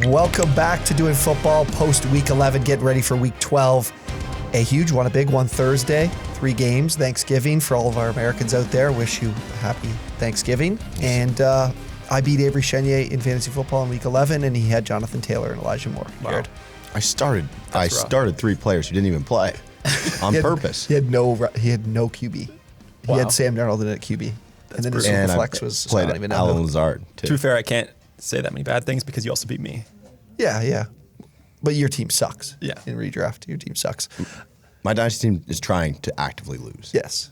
Welcome back to Doing Football post Week 11, getting ready for Week 12. A huge one, a big one Thursday, 3 games, Thanksgiving for all of our Americans out there. Wish you a happy Thanksgiving. And I beat Avery Chenier in fantasy football in Week 11, and he had Jonathan Taylor and Elijah Moore. Wow. Jared. I started 3 players who didn't even play on purpose. He had no QB. Wow. He had Sam Darnold in at QB. And then his And flex I was played not even Alan out. Lazard too. To be fair, I can't say that many bad things because you also beat me. Yeah. But your team sucks. Yeah. In redraft, your team sucks. My dynasty team is trying to actively lose. Yes.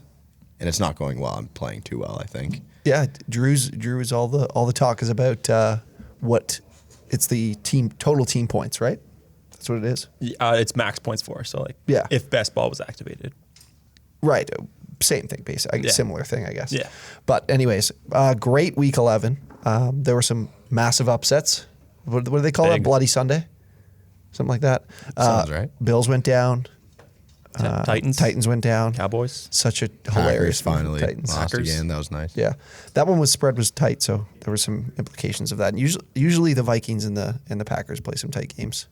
And it's not going well. I'm playing too well, I think. Yeah, Drew's all the talk is about what it's the total team points, right? That's what it is. It's max points for. So Yeah. if best ball was activated. Right. Same thing, basically. Yeah. Similar thing, I guess. Yeah. But anyways, great Week 11. There were some massive upsets. What do they call it? Bloody Sunday? Something like that. Sounds right. Bills went down. Titans went down. Cowboys. Such a Packers hilarious finally Titans. lost Packers. again. That was nice. Yeah, that one spread was tight, so there were some implications of that. And usually the Vikings and the Packers play some tight games.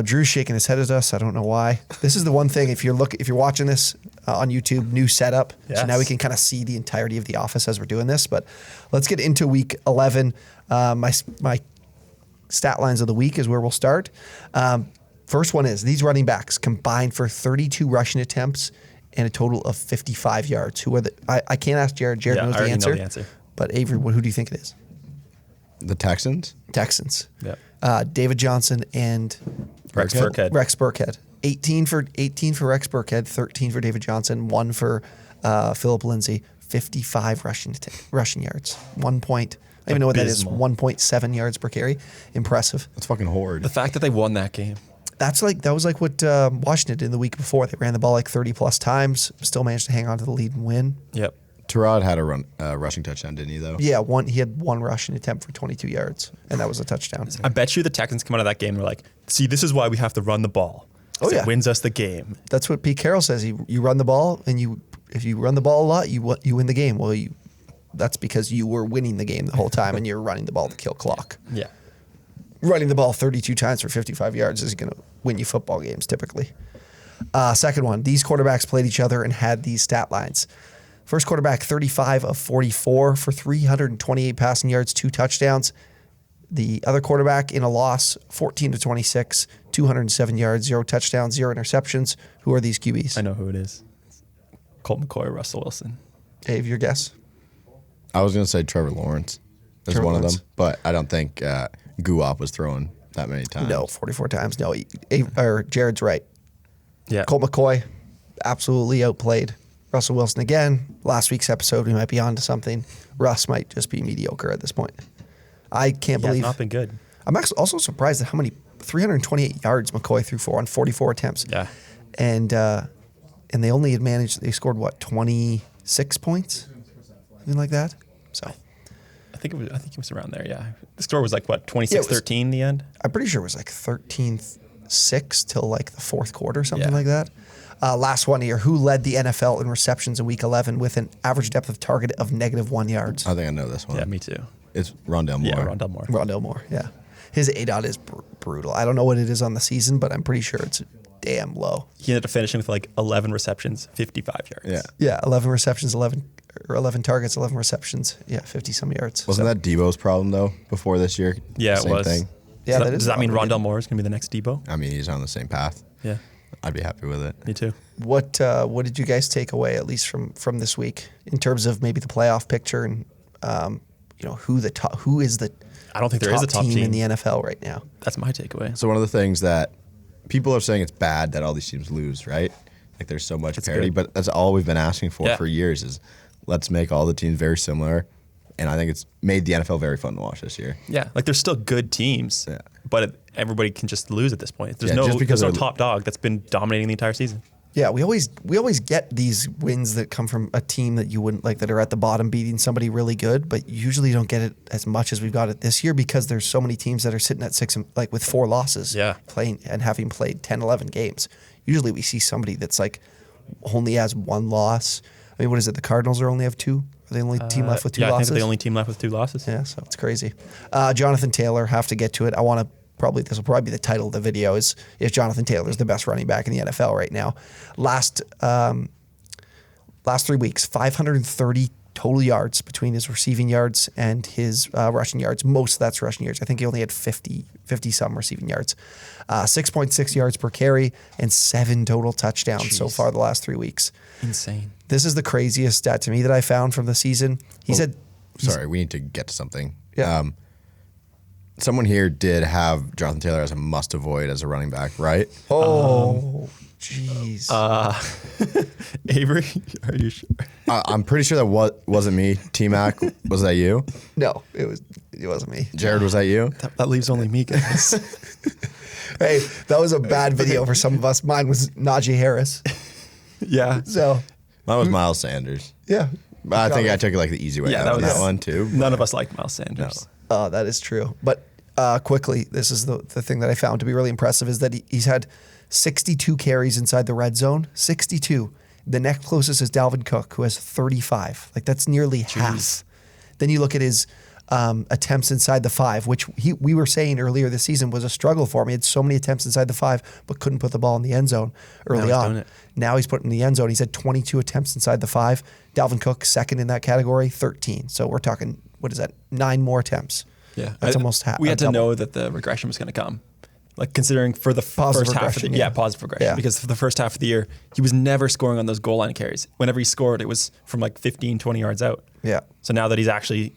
Drew's shaking his head at us. I don't know why. This is the one thing. If you're watching this on YouTube, new setup. Yes. So now we can kind of see the entirety of the office as we're doing this. But let's get into Week 11. My stat lines of the week is where we'll start. First one is these running backs combined for 32 rushing attempts and a total of 55 yards. Who are I can't ask Jared. Jared knows I already the know the answer. But Avery, who do you think it is? The Texans? Texans. Yeah. David Johnson and Rex Burkhead. Rex Burkhead. 18 for Rex Burkhead, 13 for David Johnson, 1 for Philip Lindsay, 55 rushing yards. 1 point. I don't even know what that is. Abysmal. 1.7 yards per carry. Impressive. That's fucking horrid. The fact that they won that game. That was like what Washington did in the week before. They ran the ball like 30 plus times, still managed to hang on to the lead and win. Yep. Terod had a rushing touchdown, didn't he, though? Yeah, he had 1 rushing attempt for 22 yards, and that was a touchdown. I bet you the Texans come out of that game and they're like, see, this is why we have to run the ball. Oh, yeah. It wins us the game. That's what Pete Carroll says. You run the ball, and if you run the ball a lot, you win the game. Well, that's because you were winning the game the whole time, and you're running the ball to kill clock. Yeah. Running the ball 32 times for 55 yards is going to win you football games typically. Second one, these quarterbacks played each other and had these stat lines. First quarterback, 35 of 44 for 328 passing yards, 2 touchdowns. The other quarterback in a loss, 14 to 26, 207 yards, 0 touchdowns, 0 interceptions. Who are these QBs? I know who it is. Colt McCoy, Russell Wilson. Dave, your guess? I was going to say Trevor Lawrence is Trevor one Lawrence. of them, but I don't think Guop was throwing that many times. No, 44 times. No, Jared's right. Yeah. Colt McCoy, absolutely outplayed. Russell Wilson again. Last week's episode, we might be on to something. Russ might just be mediocre at this point. I can't Yeah, believe. not been good. I'm actually also surprised at how many 328 yards McCoy threw for on 44 attempts. Yeah. And they only had managed. They scored what 26 points, something like that. So I think it was around there, yeah. The score was like, what, 26-13 in the end? I'm pretty sure it was like 13-6 till like the fourth quarter, something Yeah. like that. Last one here. Who led the NFL in receptions in Week 11 with an average depth of target of -1 yards? I think I know this one. Yeah, me too. It's Rondell Moore. Yeah, Rondell Moore. Rondell Moore, yeah. His ADOT is brutal. I don't know what it is on the season, but I'm pretty sure it's damn low. He ended up finishing with like 11 receptions, 55 yards. Yeah. Yeah, 11 receptions, 11 targets, 11 receptions. Yeah, 50-some yards. Wasn't that Debo's problem, though, before this year? Yeah, Same it was. thing? Yeah, Does that mean underrated. Rondell Moore is going to be the next Debo? I mean, he's on the same path. Yeah, I'd be happy with it. me too. What did you guys take away, at least from this week, in terms of maybe the playoff picture and who is the I don't think there is a top team in the NFL right now? That's my takeaway. So one of the things that people are saying it's bad that all these teams lose, right? Like there's so much parity, good. but that's all we've been asking for Yeah. for years is let's make all the teams very similar. And I think it's made the NFL very fun to watch this year. Yeah, like there's still good teams, Yeah. but everybody can just lose at this point. There's Yeah, just because there's no they're- top dog that's been dominating the entire season. Yeah, we always get these wins that come from a team that you wouldn't like that are at the bottom beating somebody really good, but you usually don't get it as much as we've got it this year because there's so many teams that are sitting at 6 and like with 4 losses, Yeah. playing and having played 10, 11 games. Usually we see somebody that's like only has 1 loss. I mean, what is it? The Cardinals only have 2? Are they the only team left with 2 losses? I think they're the only team left with 2 losses. Yeah, so it's crazy. Jonathan Taylor, have to get to it. This will probably be the title of the video, is if Jonathan Taylor is the best running back in the NFL right now. Last 3 weeks, 530 total yards between his receiving yards and his rushing yards. Most of that's rushing yards. I think he only had 50 some receiving yards. 6.6 yards per carry and 7 total touchdowns so far the last 3 weeks. Insane. This is the craziest stat to me that I found from the season. Sorry, we need to get to something. Yeah. Someone here did have Jonathan Taylor as a must avoid as a running back, right? Oh, jeez. Avery, are you sure? I'm pretty sure that wasn't me. T-Mac, was that you? No, it wasn't me. Jared, was that you? That leaves only me, guys. Hey, that was a bad video for some of us. Mine was Najee Harris. Yeah. So Mine was Miles Sanders. yeah, But I think I took it like the easy way out on that one too. None of us like Miles Sanders. that is true. But quickly, this is the thing that I found to be really impressive is that he's had 62 carries inside the red zone. 62. The next closest is Dalvin Cook, who has 35. Like that's nearly half. Then you look at his attempts inside the 5, which we were saying earlier this season was a struggle for him. He had so many attempts inside the 5, but couldn't put the ball in the end zone early on. Now he's putting in the end zone. He's had 22 attempts inside the 5. Dalvin Cook, second in that category, 13. So we're talking, what is that, 9 more attempts. Yeah. That's almost half. We had to know that the regression was going to come. Like considering for the first half of the year, positive regression. Yeah. Because for the first half of the year, he was never scoring on those goal line carries. Whenever he scored, it was from like 15, 20 yards out. Yeah. So now that he's actually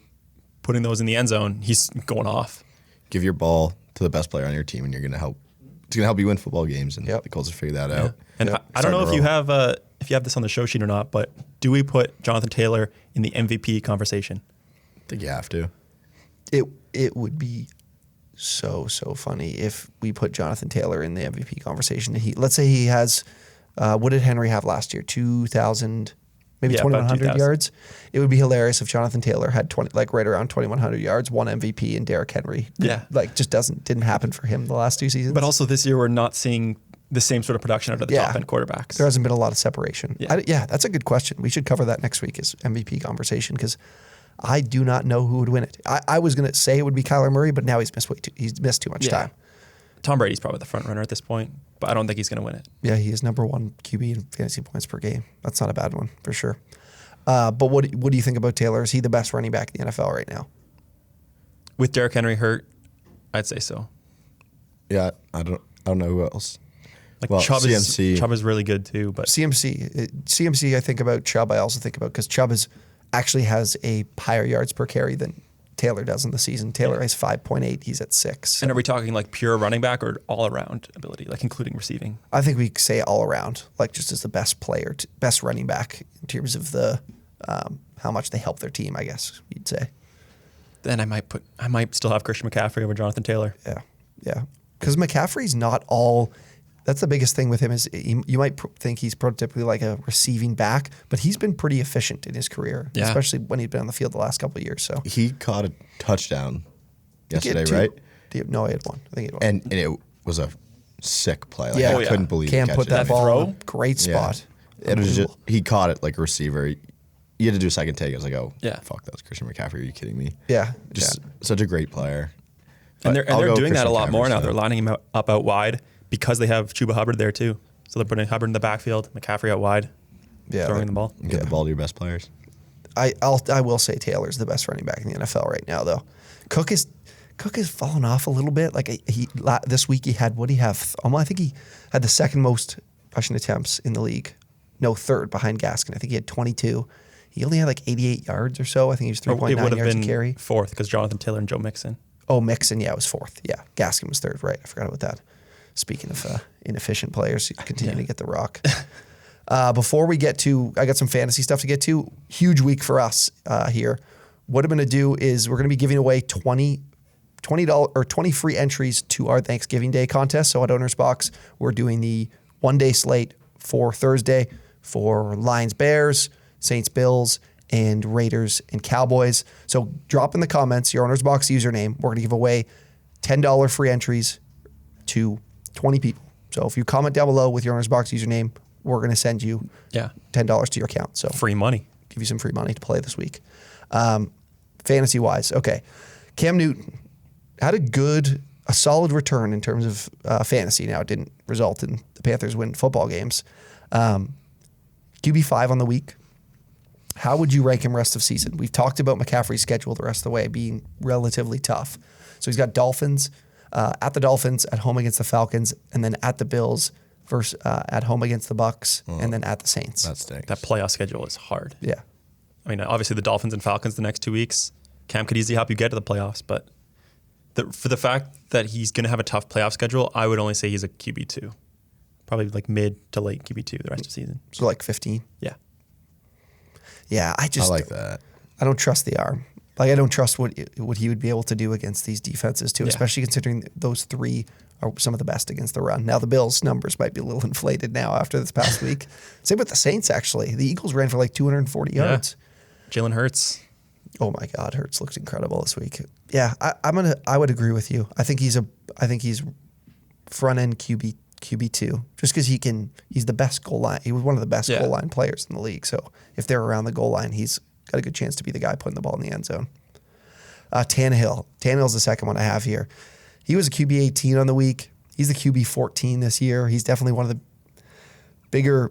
putting those in the end zone, he's going off. Give your ball to the best player on your team, and you're going to help. It's going to help you win football games, and the Colts will figure that out. And I don't know if you have this on the show sheet or not, but do we put Jonathan Taylor in the MVP conversation? I think you have to. It would be so funny if we put Jonathan Taylor in the MVP conversation. Let's say he has, what did Henry have last year? 2,000, maybe 2,100 yards. It would be hilarious if Jonathan Taylor had right around 2,100 yards, won MVP, and Derrick Henry. Didn't happen for him the last 2 seasons. But also this year we're not seeing the same sort of production out of the top end quarterbacks. There hasn't been a lot of separation. That's a good question. We should cover that next week as MVP conversation because I do not know who would win it. I was going to say it would be Kyler Murray, but now he's missed too much time. Tom Brady's probably the front runner at this point, but I don't think he's going to win it. Yeah, he is number 1 QB in fantasy points per game. That's not a bad one for sure. But what do you think about Taylor? Is he the best running back in the NFL right now? With Derrick Henry hurt, I'd say so. Yeah, I don't know who else. Chubb is really good too, but CMC I think about. Chubb I also think about because Chubb actually has a higher yards per carry than Taylor does in the season. Taylor has 5.8. He's at 6. So. And are we talking like pure running back or all around ability, like including receiving? I think we say all around, like just as the best player, best running back in terms of the how much they help their team. I guess you'd say. Then I might still have Christian McCaffrey over Jonathan Taylor. Yeah. Because McCaffrey's not all. That's the biggest thing with him is you might think he's prototypically like a receiving back, but he's been pretty efficient in his career, especially when he's been on the field the last couple of years. So he caught a touchdown yesterday, right? No, he had one. I think he had one. And it was a sick play. I couldn't believe Cam put that ball in a great Yeah. spot. It was just he caught it like a receiver. You had to do a second take. I was like, fuck, that was Christian McCaffrey. Are you kidding me? Yeah, such a great player. And they're doing that a lot more now. So. They're lining him up out wide because they have Chuba Hubbard there too. So they're putting Hubbard in the backfield, McCaffrey out wide, throwing the ball. Get the ball to your best players. I will say Taylor's the best running back in the NFL right now, though. Cook has fallen off a little bit. Like this week he had what do you have? I think he had the second most rushing attempts in the league. No, third behind Gaskin. I think he had 22. He only had like 88 yards or so. I think he was 3.9 yards a carry. Fourth because Jonathan Taylor and Joe Mixon. Oh, Mixon, was fourth. Yeah, Gaskin was third. Right, I forgot about that. Speaking of inefficient players, continuing to get the rock. Before we get to, I got some fantasy stuff to get to. Huge week for us here. What I'm going to do is we're going to be giving away $20 or 20 free entries to our Thanksgiving Day contest. So at OwnersBox, we're doing the one-day slate for Thursday for Lions Bears, Saints Bills, and Raiders and Cowboys. So drop in the comments your OwnersBox username. We're going to give away $10 free entries to 20 people. So if you comment down below with your OwnersBox username, we're going to send you $10 to your account. So Free money. give you some free money to play this week. Fantasy wise, okay. Cam Newton had a solid return in terms of fantasy. Now, it didn't result in the Panthers win football games. QB5 on the week. How would you rank him rest of season? We've talked about McCaffrey's schedule the rest of the way being relatively tough. So he's got Dolphins, at the Dolphins, at home against the Falcons, and then at the Bills, versus at home against the Bucs, and then at the Saints. That stinks. That playoff schedule is hard. Yeah. I mean, obviously the Dolphins and Falcons the next 2 weeks. Cam could easily help you get to the playoffs, but for the fact that he's going to have a tough playoff schedule, I would only say he's a QB2. Probably like mid to late QB2 the rest of the season. So like 15. Yeah. Yeah, I like that. I don't trust the arm. Like, I don't trust what he would be able to do against these defenses too, especially considering those three are some of the best against the run. Now, the Bills' numbers might be a little inflated now after this past week. Same with the Saints, actually. The Eagles ran for like 240 yards. Jalen Hurts. Oh my God, Hurts looked incredible this week. Yeah, I would agree with you. I think he's front end QB2, just because he's the best goal line. He was one of the best goal line players in the league. So if they're around the goal line, he's got a good chance to be the guy putting the ball in the end zone. Tannehill's the second one I have here. He was a QB 18 on the week. He's the QB 14 this year. He's definitely one of the bigger,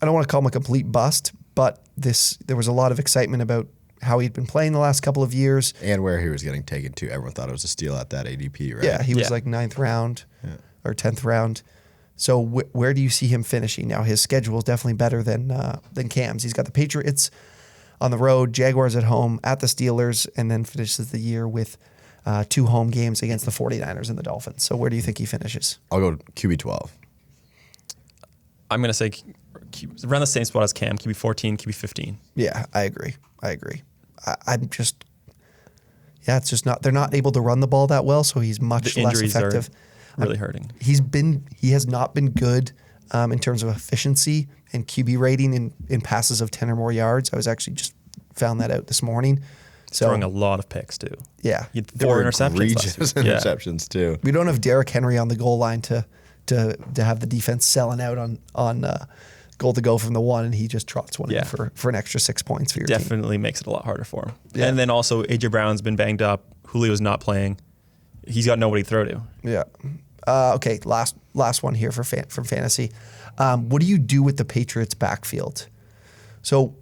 I don't want to call him a complete bust, but there was a lot of excitement about how he'd been playing the last couple of years. And where he was getting taken to. Everyone thought it was a steal at that ADP, right? Yeah, he was like 9th round or 10th round. So where do you see him finishing? Now, his schedule is definitely better than Cam's. He's got the Patriots on the road, Jaguars at home, at the Steelers, and then finishes the year with 2 home games against the 49ers and the Dolphins. So where do you think he finishes? I'll go QB 12. I'm going to say around the same spot as Cam, QB 14, QB 15. Yeah, I agree. It's just not, they're not able to run the ball that well, so he's much less effective. Are really hurting. He has not been good in terms of efficiency and QB rating in passes of 10 or more yards. I was actually just found that out this morning. So, throwing a lot of picks too. Yeah. He had 4 interceptions. Interceptions too. We don't have Derrick Henry on the goal line to have the defense selling out on goal to go from the 1, and he just trots one in for an extra 6 points for your team. Definitely makes it a lot harder for him. Yeah. And then also AJ Brown's been banged up. Julio's not playing. He's got nobody to throw to. Yeah. Okay, last one here from fantasy. What do you do with the Patriots backfield? So,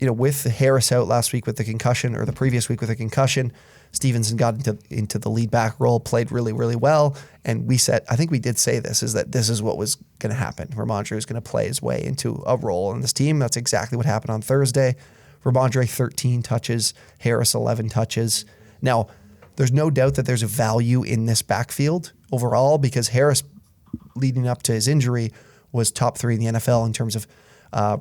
with Harris out last week with the concussion, or the previous week with a concussion, Stevenson got into the lead back role, played really, really well. And I think we did say this is what was going to happen. Ramondre was going to play his way into a role in this team. That's exactly what happened on Thursday. Ramondre 13 touches, Harris 11 touches. Now, there's no doubt that there's a value in this backfield overall, because Harris, leading up to his injury, was top 3 in the NFL in terms of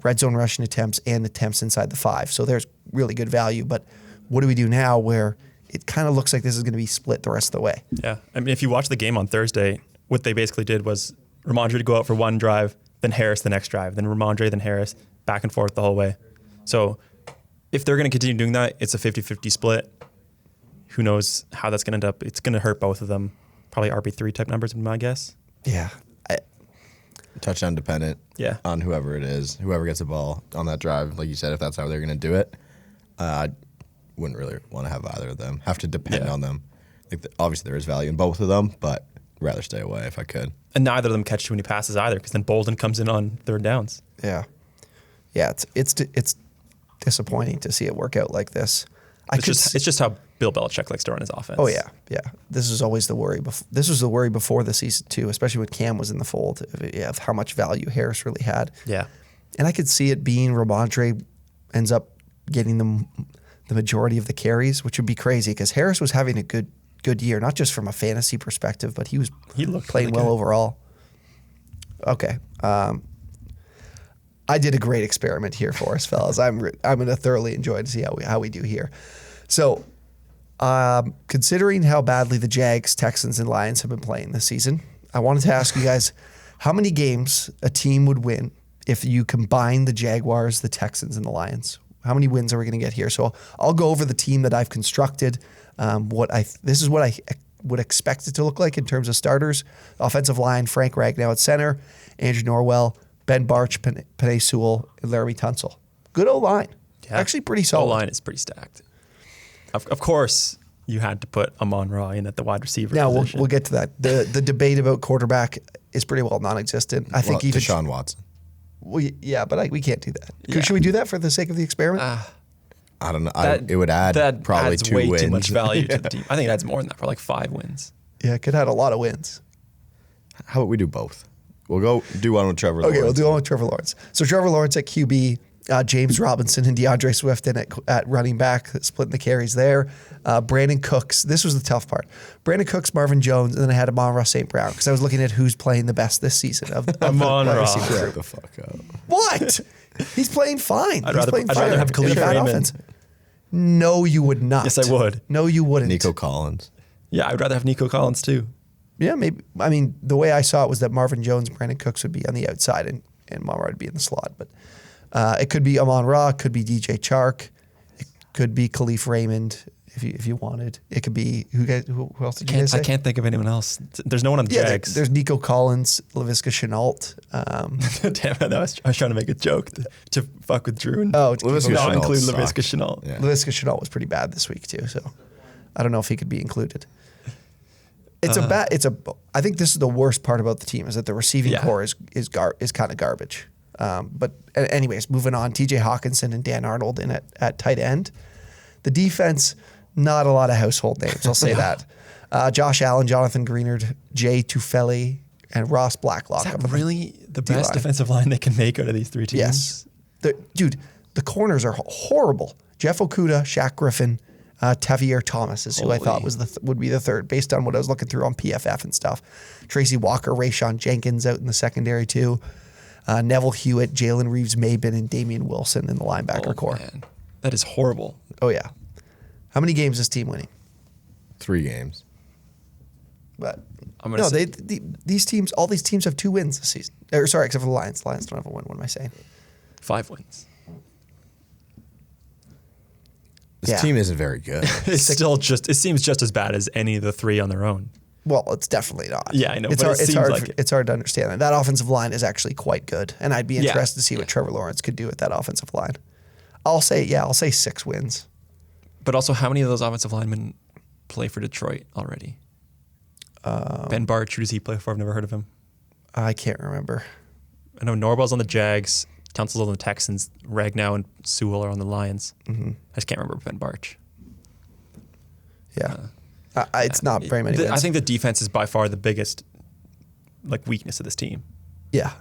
red zone rushing attempts and attempts inside the 5. So there's really good value. But what do we do now where it kind of looks like this is going to be split the rest of the way? Yeah. I mean, if you watch the game on Thursday, what they basically did was Ramondre to go out for one drive, then Harris the next drive, then Ramondre, then Harris, back and forth the whole way. So if they're going to continue doing that, it's a 50-50 split. Who knows how that's going to end up? It's going to hurt both of them. Probably RB3 type numbers, would be my guess. Yeah. Touchdown dependent on whoever it is, whoever gets the ball on that drive. Like you said, if that's how they're going to do it, I wouldn't really want to have either of them. Have to depend on them. Obviously, there is value in both of them, but rather stay away if I could. And neither of them catch too many passes either, because then Bolden comes in on third downs. Yeah. Yeah, it's disappointing to see it work out like this. It's just how Bill Belichick likes to run his offense. Oh, yeah. This is always the worry. This was the worry before the season, too, especially when Cam was in the fold, of how much value Harris really had. Yeah. And I could see it being Ramondre ends up getting the majority of the carries, which would be crazy, because Harris was having a good year, not just from a fantasy perspective, but he looked playing well overall. Okay. I did a great experiment here for us, fellas. I'm going to thoroughly enjoy to see how we do here. So, considering how badly the Jags, Texans, and Lions have been playing this season, I wanted to ask you guys how many games a team would win if you combine the Jaguars, the Texans, and the Lions. How many wins are we going to get here? So I'll go over the team that I've constructed. This is what I would expect it to look like in terms of starters. Offensive line, Frank Ragnow at center, Andrew Norwell, Ben Barch, Penei Sewell, and Laramie Tunsil. Good O-line. Yeah. Actually pretty solid. O-line is pretty stacked. Of course, you had to put Amon-Ra in at the wide receiver Now, position. we'll get to that. The debate about quarterback is pretty well non-existent. I think even Deshaun Watson. We can't do that. Yeah. Should we do that for the sake of the experiment? I don't know. It would add probably adds 2 way wins. too much value to the team. I think it adds more than that, for like 5 wins. Yeah, it could add a lot of wins. How about we do both? We'll go do one with Trevor Lawrence. Okay, we'll do one with Trevor Lawrence. So Trevor Lawrence at QB, James Robinson and DeAndre Swift in at running back, splitting the carries there. Brandon Cooks. This was the tough part. Brandon Cooks, Marvin Jones, and then I had Amon-Ra St. Brown because I was looking at who's playing the best this season of the Amon-Ra. Shut the fuck up. What? He's playing fine. I'd rather have Khalif Raymond. No, you would not. Yes, I would. No, you wouldn't. Nico Collins. Yeah, I'd rather have Nico Collins too. Yeah, maybe. I mean, the way I saw it was that Marvin Jones and Brandon Cooks would be on the outside and Amon-Ra would be in the slot. But it could be Amon-Ra, it could be DJ Chark, it could be Khalif Raymond if you wanted. It could be who else did you guys say? I can't think of anyone else. There's no one on the Jags. There's Nico Collins, Laviska Shenault. Damn it, I was trying to make a joke to fuck with Drew and Oh, Laviska not Shenault include sucked. Laviska Shenault. Yeah. Laviska Shenault was pretty bad this week too, so I don't know if he could be included. I think this is the worst part about the team is that the receiving core is kind of garbage. But anyways, moving on, TJ Hawkinson and Dan Arnold in at tight end. The defense, not a lot of household names, I'll say that. Josh Allen, Jonathan Greenard, Jay Tufele, and Ross Blacklock. Is that really the best defensive line they can make out of these 3 teams? Yes. The corners are horrible. Jeff Okudah, Shaq Griffin, Tavier Thomas is who I thought would be the third, based on what I was looking through on PFF and stuff. Tracy Walker, Rayshawn Jenkins out in the secondary too. Neville Hewitt, Jalen Reeves-Maybin, and Damian Wilson in the linebacker core. Man. That is horrible. Oh, yeah. How many games is this team winning? 3 games. But I'm gonna say all these teams have 2 wins this season. Sorry, except for the Lions. The Lions don't have a win. What am I saying? 5 wins. This team isn't very good. It seems just as bad as any of the 3 on their own. Well, it's definitely not. Yeah, I know, It's but hard, it seems like it. It's hard to understand that. That offensive line is actually quite good, and I'd be interested to see what Trevor Lawrence could do with that offensive line. I'll say 6 wins. But also, how many of those offensive linemen play for Detroit already? Ben Barch, who does he play for? I've never heard of him. I can't remember. I know Norwell's on the Jags, Tunsil's on the Texans, Ragnow and Sewell are on the Lions. Mm-hmm. I just can't remember Ben Barch. Yeah. It's not very many wins. I think the defense is by far the biggest weakness of this team. Yeah.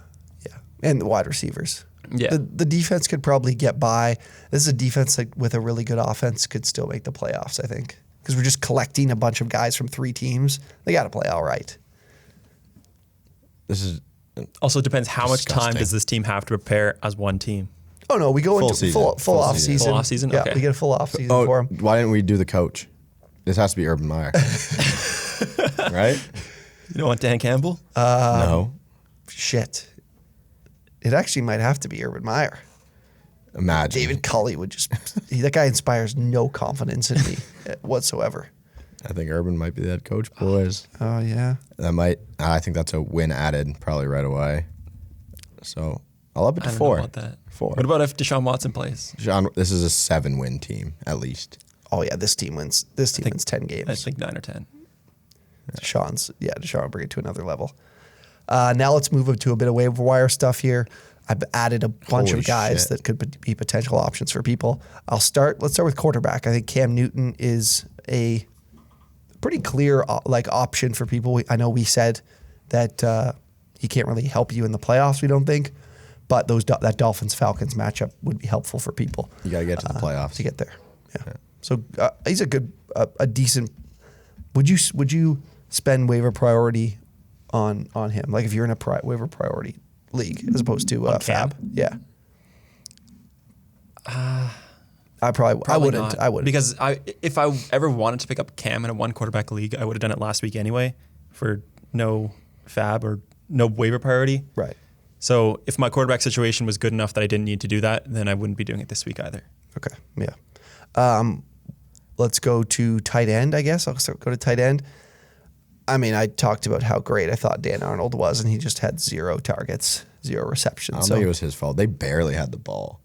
And the wide receivers. Yeah. The defense could probably get by. This is a defense that with a really good offense could still make the playoffs, I think. Because we're just collecting a bunch of guys from 3 teams. They got to play all right. This is also depends how much time disgusting. does this team have to prepare as one team. Oh, no. We go Full into season. full Full off season. season. Full off season? Yeah, Okay. we get a full off season for him. Why didn't we do the coach? This has to be Urban Meyer. Right? You don't want Dan Campbell? No. Shit. It actually might have to be Urban Meyer. Imagine. David Culley would just... that guy inspires no confidence in me whatsoever. I think Urban might be the head coach, boys. Oh, yeah. I think that's a win added probably right away. So I'll up it to I don't 4. know about that. 4. What about if Deshaun Watson plays? This is a 7-win team, at least. Oh, yeah. This team wins 10 games. I think 9 or 10. Deshaun will bring it to another level. Now let's move up to a bit of waiver wire stuff here. I've added a bunch Holy of guys shit. that could be potential options for people. Let's start with quarterback. I think Cam Newton is a pretty clear option for people. I know we said that he can't really help you in the playoffs, we don't think, but that Dolphins-Falcons matchup would be helpful for people. You got to get to the playoffs. To get there. Yeah. So he's a decent. Would you spend waiver priority on him? Like if you're in a waiver priority league as opposed to Fab? Yeah. I wouldn't. Not. I wouldn't. Because if I ever wanted to pick up Cam in a 1 quarterback league, I would have done it last week anyway for no Fab or no waiver priority. Right. So if my quarterback situation was good enough that I didn't need to do that, then I wouldn't be doing it this week either. Okay. Yeah. Let's go to tight end, I guess. I'll go to tight end. I mean, I talked about how great I thought Dan Arnold was, and he just had 0 targets, 0 receptions. I don't think it was his fault. They barely had the ball.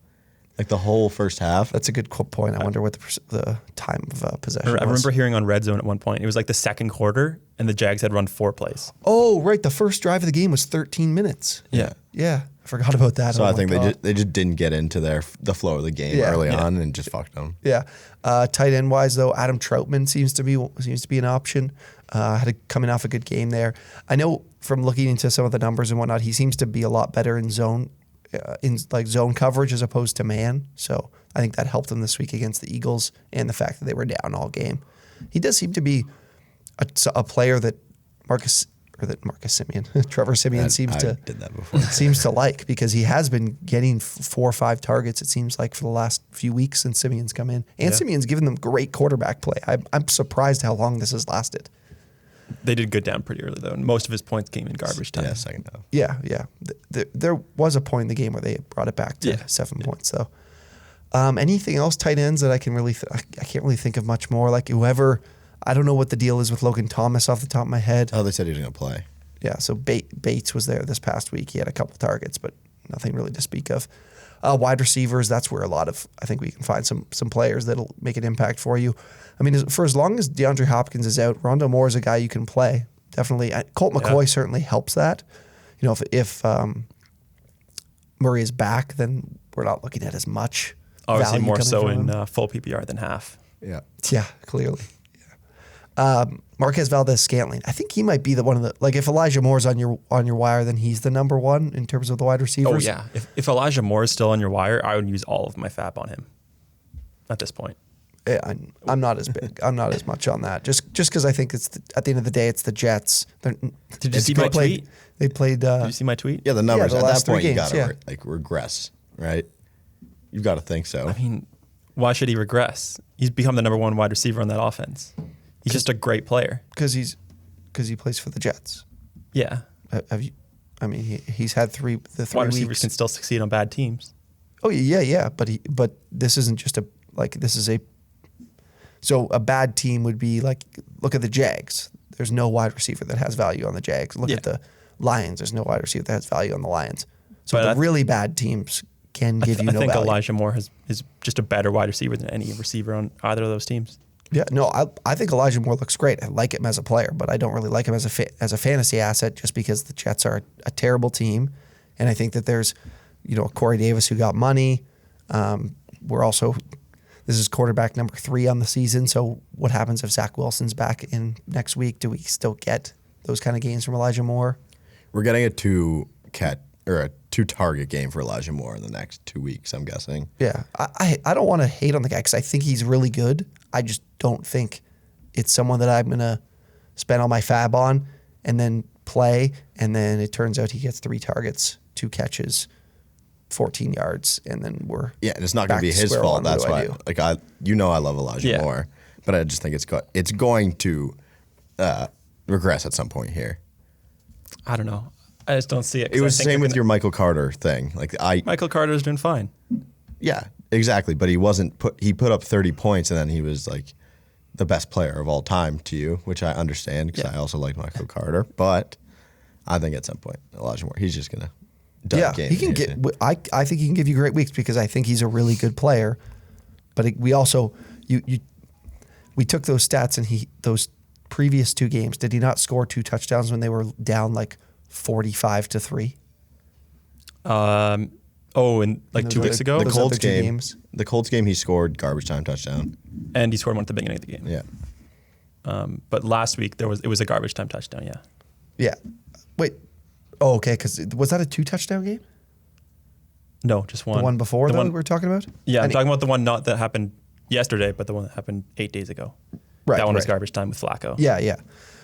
Like the whole first half. That's a good point. I wonder what the time of possession was. I remember hearing on Red Zone at one point, it was like the second quarter, and the Jags had run 4 plays. Oh, right. The first drive of the game was 13 minutes. Yeah. Yeah. I forgot about that. So I think they just didn't get into the flow of the game early on and just fucked them. Yeah. Tight end wise though, Adam Troutman seems to be an option. Coming off a good game there. I know from looking into some of the numbers and whatnot, he seems to be a lot better in zone coverage as opposed to man. So I think that helped him this week against the Eagles, and the fact that they were down all game. He does seem to be a player that Trevor Siemian seems to like, because he has been getting 4 or 5 targets, it seems like, for the last few weeks since Siemian's come in. And Siemian's given them great quarterback play. I'm surprised how long this has lasted. They did good down pretty early, though. And most of his points came in garbage time. Yeah, second half. Yeah. There was a point in the game where they brought it back to 7 points, though. Anything else, tight ends, that I can really I can't really think of much more. Like whoever, I don't know what the deal is with Logan Thomas off the top of my head. Oh, they said he was going to play. Yeah, so Bates was there this past week. He had a couple targets, but nothing really to speak of. Wide receivers, that's where I think we can find some players that'll make an impact for you. I mean, for as long as DeAndre Hopkins is out, Rondale Moore is a guy you can play. Definitely. Colt McCoy certainly helps that. You know, if Murray is back, then we're not looking at as much. Obviously more so in full PPR than half. Yeah. Yeah, clearly. Yeah. Marquez Valdez-Scantling. I think he might be if Elijah Moore's on your wire, then he's the number one in terms of the wide receivers. Oh yeah. If Elijah Moore is still on your wire, I would use all of my FAB on him at this point. Yeah, I'm not as big. I'm not as much on that. Just because I think at the end of the day, it's the Jets. Did you see my tweet? They played. Did you see my tweet? Yeah, the numbers the at last that point 3 you games, got to regress, right? You've got to think so. I mean, why should he regress? He's become the number 1 wide receiver on that offense. He's just a great player. Because he plays for the Jets. Yeah. He's had 3 wide receivers weeks. can still succeed on bad teams. Oh yeah, but this isn't just so a bad team would be like, look at the Jags. There's no wide receiver that has value on the Jags. Look at the Lions. There's no wide receiver that has value on the Lions. So the really bad teams can give you no value. I think Elijah Moore is just a better wide receiver than any receiver on either of those teams. Yeah, no, I think Elijah Moore looks great. I like him as a player, but I don't really like him as a fantasy asset, just because the Jets are a terrible team, and I think that there's, Corey Davis who got money. This is quarterback number 3 on the season. So what happens if Zach Wilson's back in next week? Do we still get those kind of gains from Elijah Moore? We're getting a 2 target game for Elijah Moore in the next 2 weeks, I'm guessing. Yeah, I don't want to hate on the guy because I think he's really good. I just don't think it's someone that I'm going to spend all my FAB on and then play, and then it turns out he gets 3 targets, 2 catches, 14 yards, and then we're and it's not going to be his fault. That's why, I love Elijah Moore, but I just think it's going to regress at some point here. I don't know. I just don't see it. It was the same with your Michael Carter thing. Michael Carter's doing fine. Yeah, exactly. But he put up 30 points, and then he was like the best player of all time to you, which I understand because I also like Michael Carter. But I think at some point, Elijah Moore, he's just gonna. He can get. I think he can give you great weeks because I think he's a really good player. But we also we took those stats, and those previous 2 games, did he not score 2 touchdowns when they were down 45-3? And 2 weeks ago, the Colts game. The Colts game, he scored garbage time touchdown, and he scored one at the beginning of the game. Yeah. But last week it was a garbage time touchdown. Yeah. Yeah. Wait. Oh, okay. Because was that a 2 touchdown game? No, just one. The one before we were talking about? Yeah, I'm talking about the one not that happened yesterday, but the one that happened 8 days ago. Right. That one was garbage time with Flacco. Yeah.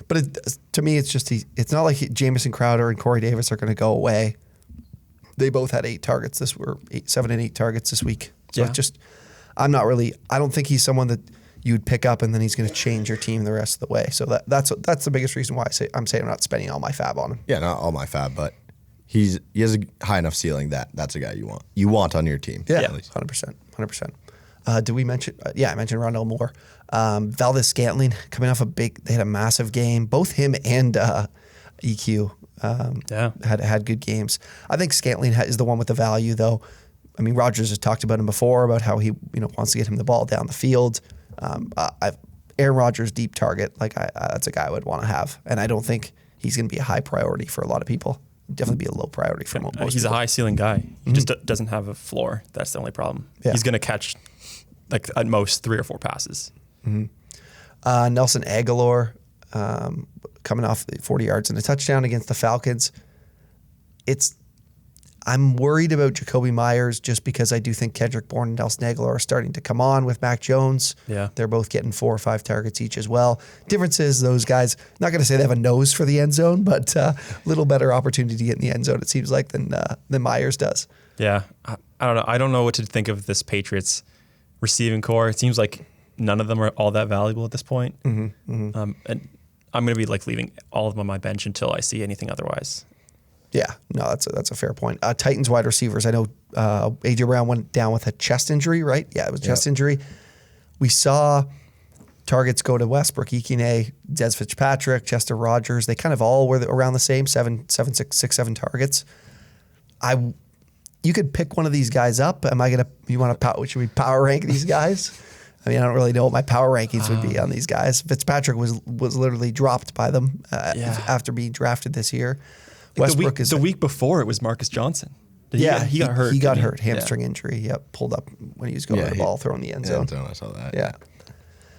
But to me, it's just it's not like Jamison Crowder and Corey Davis are going to go away. They both had 8 targets 7 and 8 targets this week. So it's just, I don't think he's someone that you'd pick up and then he's going to change your team the rest of the way. So that's the biggest reason why I'm saying I'm not spending all my FAB on him. Yeah, not all my FAB, but he has a high enough ceiling that that's a guy you want on your team. Yeah, 100%. Did we mention? I mentioned Rondale Moore. Valdez Scantling coming off they had a massive game. Both him and EQ Had good games. I think Scantling is the one with the value, though. I mean, Rodgers has talked about him before, about how he wants to get him the ball down the field. Aaron Rodgers, deep target, that's a guy I would want to have. And I don't think he's going to be a high priority for a lot of people. Definitely be a low priority for most people. He's a high ceiling guy. He just doesn't have a floor. That's the only problem. Yeah. He's going to catch at most 3 or 4 passes. Nelson Aguilar, coming off 40 yards and a touchdown against the Falcons. I'm worried about Jacoby Myers just because I do think Kendrick Bourne and Nelson Aguilar are starting to come on with Mac Jones. Yeah. They're both getting 4 or 5 targets each as well. Difference is those guys, not going to say they have a nose for the end zone, but a little better opportunity to get in the end zone, it seems like, than Myers does. Yeah. I don't know. I don't know what to think of this Patriots receiving core. It seems like none of them are all that valuable at this point. And I'm going to be leaving all of them on my bench until I see anything otherwise. Yeah, no, that's a fair point. Titans wide receivers. I know A.J. Brown went down with a chest injury, right? Yeah, it was a chest injury. We saw targets go to Westbrook, Ikine, Des Fitzpatrick, Chester Rogers. They kind of all were around the same, 7 targets. You could pick one of these guys up. Should we power rank these guys? I mean, I don't really know what my power rankings would be on these guys. Fitzpatrick was literally dropped by them after being drafted this year. Westbrook the week before it was Marcus Johnson. He got hurt. He got hurt, hamstring injury. Yep, pulled up when he was going to the ball, throwing the end zone. I saw that. Yeah.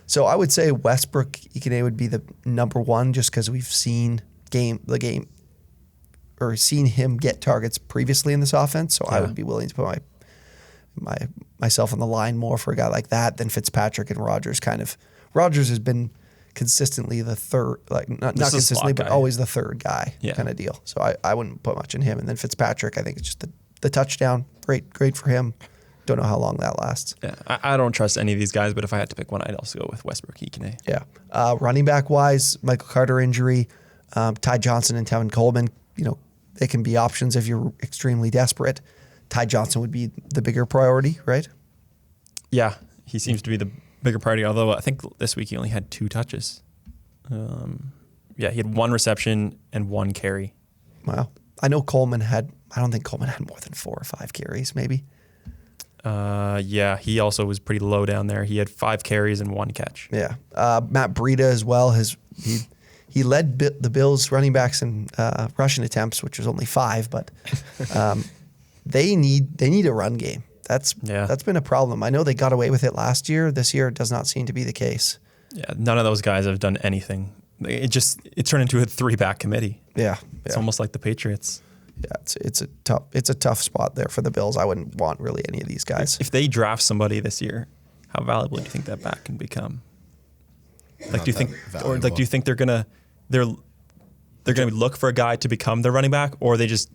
So I would say Westbrook Ikine would be the number one, just because we've seen seen him get targets previously in this offense. So I would be willing to put myself on the line more for a guy like that than Fitzpatrick and Rodgers. Rodgers has been consistently the third, not consistently, but always the third guy kind of deal. So I wouldn't put much in him. And then Fitzpatrick, I think it's just the touchdown. Great for him. Don't know how long that lasts. Yeah, I don't trust any of these guys, but if I had to pick one, I'd also go with Westbrook Ikine. Yeah. Running back wise, Michael Carter injury, Ty Johnson and Tevin Coleman, they can be options if you're extremely desperate. Ty Johnson would be the bigger priority, right? Yeah, he seems to be the bigger priority, although I think this week he only had 2 touches. He had 1 reception and 1 carry. Wow. I don't think Coleman had more than 4 or 5 carries, maybe. He also was pretty low down there. He had 5 carries and 1 catch. Yeah. Matt Breida as well. He led the Bills running backs in rushing attempts, which was only 5, but they need a run game. That's been a problem. I know they got away with it last year. This year it does not seem to be the case. Yeah, none of those guys have done anything. It turned into a 3-back committee. Yeah. It's almost like the Patriots. Yeah, it's a tough spot there for the Bills. I wouldn't want really any of these guys. If they draft somebody this year, how valuable do you think that back can become? Do you think they're gonna look for a guy to become their running back, or they just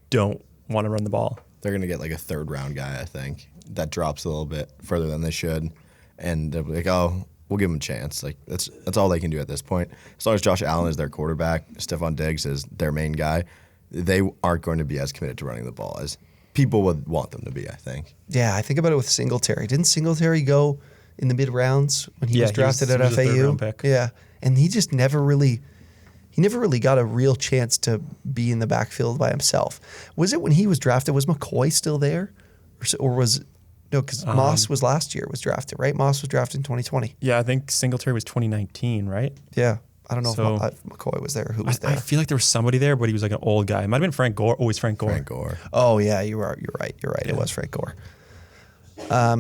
don't want to run the ball? They're going to get a 3rd round guy, I think, that drops a little bit further than they should. And they'll be like, oh, we'll give him a chance. That's all they can do at this point. As long as Josh Allen is their quarterback, Stephon Diggs is their main guy, they aren't going to be as committed to running the ball as people would want them to be, I think. Yeah, I think about it with Singletary. Didn't Singletary go in the mid-rounds when he was drafted at FAU? He was a 3rd-round pick. Yeah, and he just never really got a real chance to be in the backfield by himself. Was it when he was drafted? Was McCoy still there, or was no? Because Moss was last year was drafted, right? Moss was drafted in 2020. Yeah, I think Singletary was 2019, right? Yeah, I don't know if McCoy was there. Who was there? I feel like there was somebody there, but he was an old guy. It might have been Frank Gore. Always Frank Gore. Frank Gore. Oh yeah, you're right. Yeah. It was Frank Gore.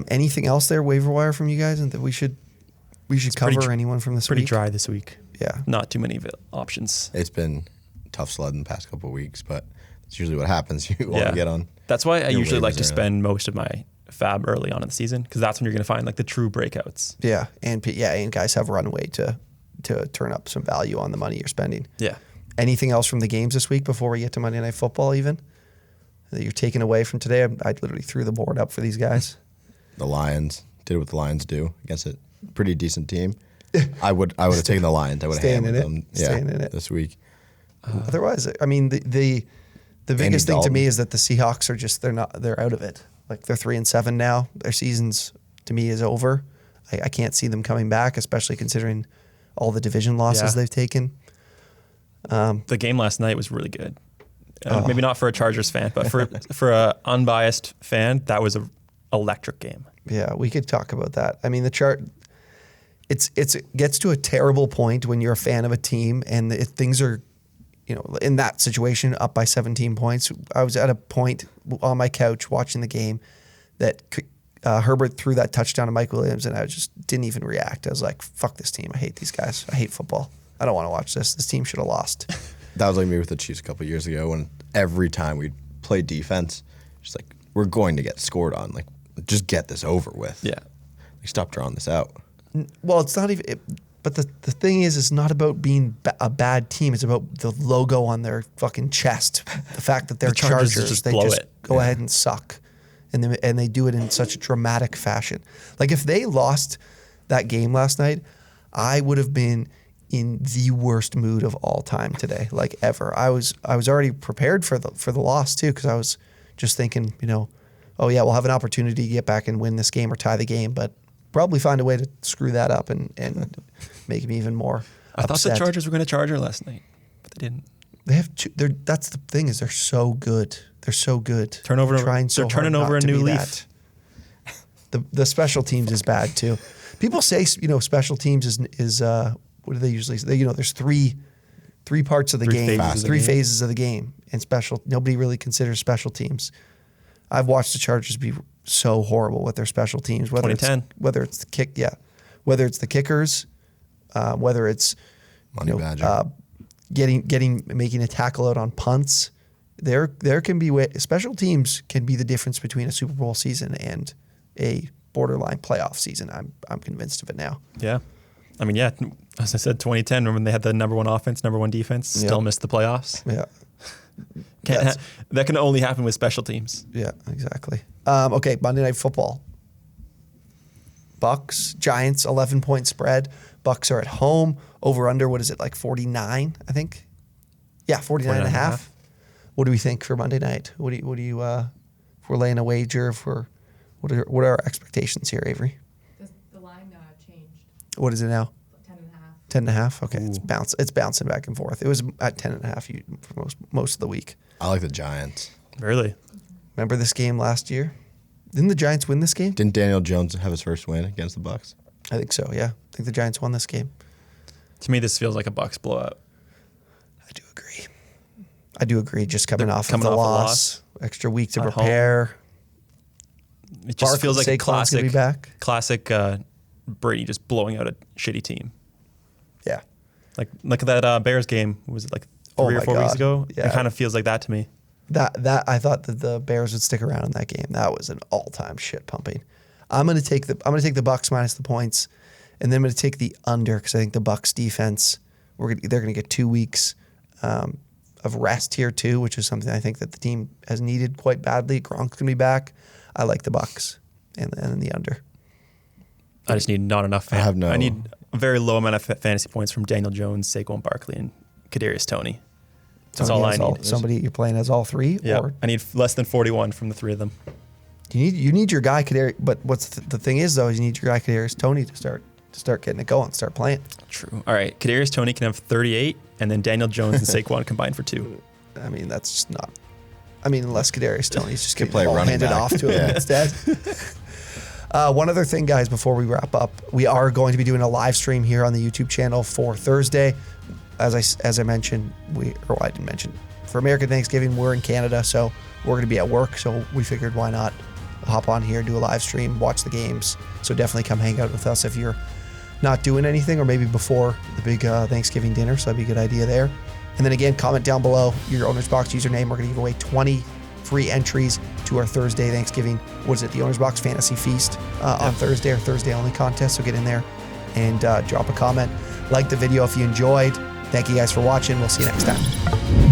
Anything else there, waiver wire from you guys, and that we should cover anyone from this week? Pretty dry this week. Yeah. Not too many options. It's been tough sledding the past couple of weeks, but it's usually what happens. You want to get on. That's why I usually like to spend most of my fab early on in the season, because that's when you're going to find the true breakouts. Yeah. And guys have runway to turn up some value on the money you're spending. Yeah. Anything else from the games this week before we get to Monday Night Football even that you're taking away from today? I literally threw the board up for these guys. The Lions did what the Lions do against a pretty decent team. I would have taken the Lions. I would have hammered them. Staying in it this week. Otherwise, I mean, the biggest thing to me is that the Seahawks are they're out of it. They're 3-7 now. Their season's to me is over. I can't see them coming back, especially considering all the division losses they've taken. The game last night was really good. Maybe not for a Chargers fan, but for a unbiased fan, that was an electric game. Yeah, we could talk about that. I mean, it gets to a terrible point when you're a fan of a team and things are, in that situation, up by 17 points. I was at a point on my couch watching the game that Herbert threw that touchdown to Mike Williams, and I just didn't even react. I was like, fuck this team. I hate these guys. I hate football. I don't want to watch this. This team should have lost. That was like me with the Chiefs a couple of years ago when every time we played defense, just like, we're going to get scored on. Like, just get this over with. Yeah. Like, stop drawing this out. Well, it's not even... But the thing is, it's not about being a bad team. It's about the logo on their fucking chest. The fact that they're Chargers, they just go ahead and suck. And they do it in such a dramatic fashion. Like, if they lost that game last night, I would have been in the worst mood of all time today, like ever. I was already prepared for the loss too, because I was just thinking, oh yeah, we'll have an opportunity to get back and win this game or tie the game, but probably find a way to screw that up and make me even more I upset. thought the Chargers were going to charge her last night, but they didn't. They have that's the thing, is they're so good. They're so good. They're turning over a new leaf. The special teams is bad too. People say special teams is what do they usually say? There's three parts of the game, three phases of the game, and nobody really considers special teams. I've watched the Chargers be so horrible with their special teams, whether it's the kickers, whether it's making a tackle out on punts. There can be special teams can be the difference between a Super Bowl season and a borderline playoff season. I'm convinced of it now. Yeah. I mean, yeah, as I said, 2010, remember when they had the number one offense, number one defense, still missed the playoffs? Yeah. That can only happen with special teams. Yeah, exactly. Okay, Monday Night Football. Bucs, Giants, 11-point spread. Bucs are at home. Over under, what is it, like 49, I think? Yeah, 49 and a half. What do we think for Monday night? What do you if we're laying a wager, what are our expectations here, Avery? The line changed. What is it now? 10 and a half. 10.5. Okay, it's bouncing back and forth. It was at 10.5 for most of the week. I like the Giants. Really? Remember this game last year? Didn't the Giants win this game? Didn't Daniel Jones have his first win against the Bucs? I think so. Yeah, I think the Giants won this game. To me, this feels like a Bucs blowout. I do agree. Just coming off the loss, extra week to prepare. Home. It just feels like a classic Brady just blowing out a shitty team. Yeah. Like look at that Bears game. Was it like 3 or 4 weeks ago? Yeah. It kind of feels like that to me. That I thought that the Bears would stick around in that game. That was an all-time shit pumping. I'm gonna take the Bucs minus the points, and then I'm gonna take the under because I think the Bucs defense they're gonna get 2 weeks of rest here too, which is something I think that the team has needed quite badly. Gronk's gonna be back. I like the Bucs and the under. I just need not enough. I need a very low amount of fantasy points from Daniel Jones, Saquon Barkley, and Kadarius Toney. That's all I need. Somebody you're playing as all three? Yeah, I need less than 41 from the three of them. You need your guy Kadarius, but what's the thing is though, is you need your guy Kadarius Toney to start getting it going, start playing. True. All right, Kadarius Toney can have 38, and then Daniel Jones and Saquon combined for 2. I mean, that's just not. I mean, unless Kadarius Toney's just getting play the ball running handed back. off to him instead. One other thing, guys, before we wrap up, we are going to be doing a live stream here on the YouTube channel for Thursday. As I mentioned, I didn't mention, for American Thanksgiving, we're in Canada, so we're going to be at work. So we figured, why not hop on here, do a live stream, watch the games. So definitely come hang out with us if you're not doing anything, or maybe before the big Thanksgiving dinner. So that'd be a good idea there. And then again, comment down below your OwnersBox username. We're going to give away 20 free entries to our Thursday Thanksgiving. What is it? The OwnersBox Fantasy Feast on Thursday, or Thursday only contest. So get in there and drop a comment. Like the video if you enjoyed. Thank you guys for watching. We'll see you next time.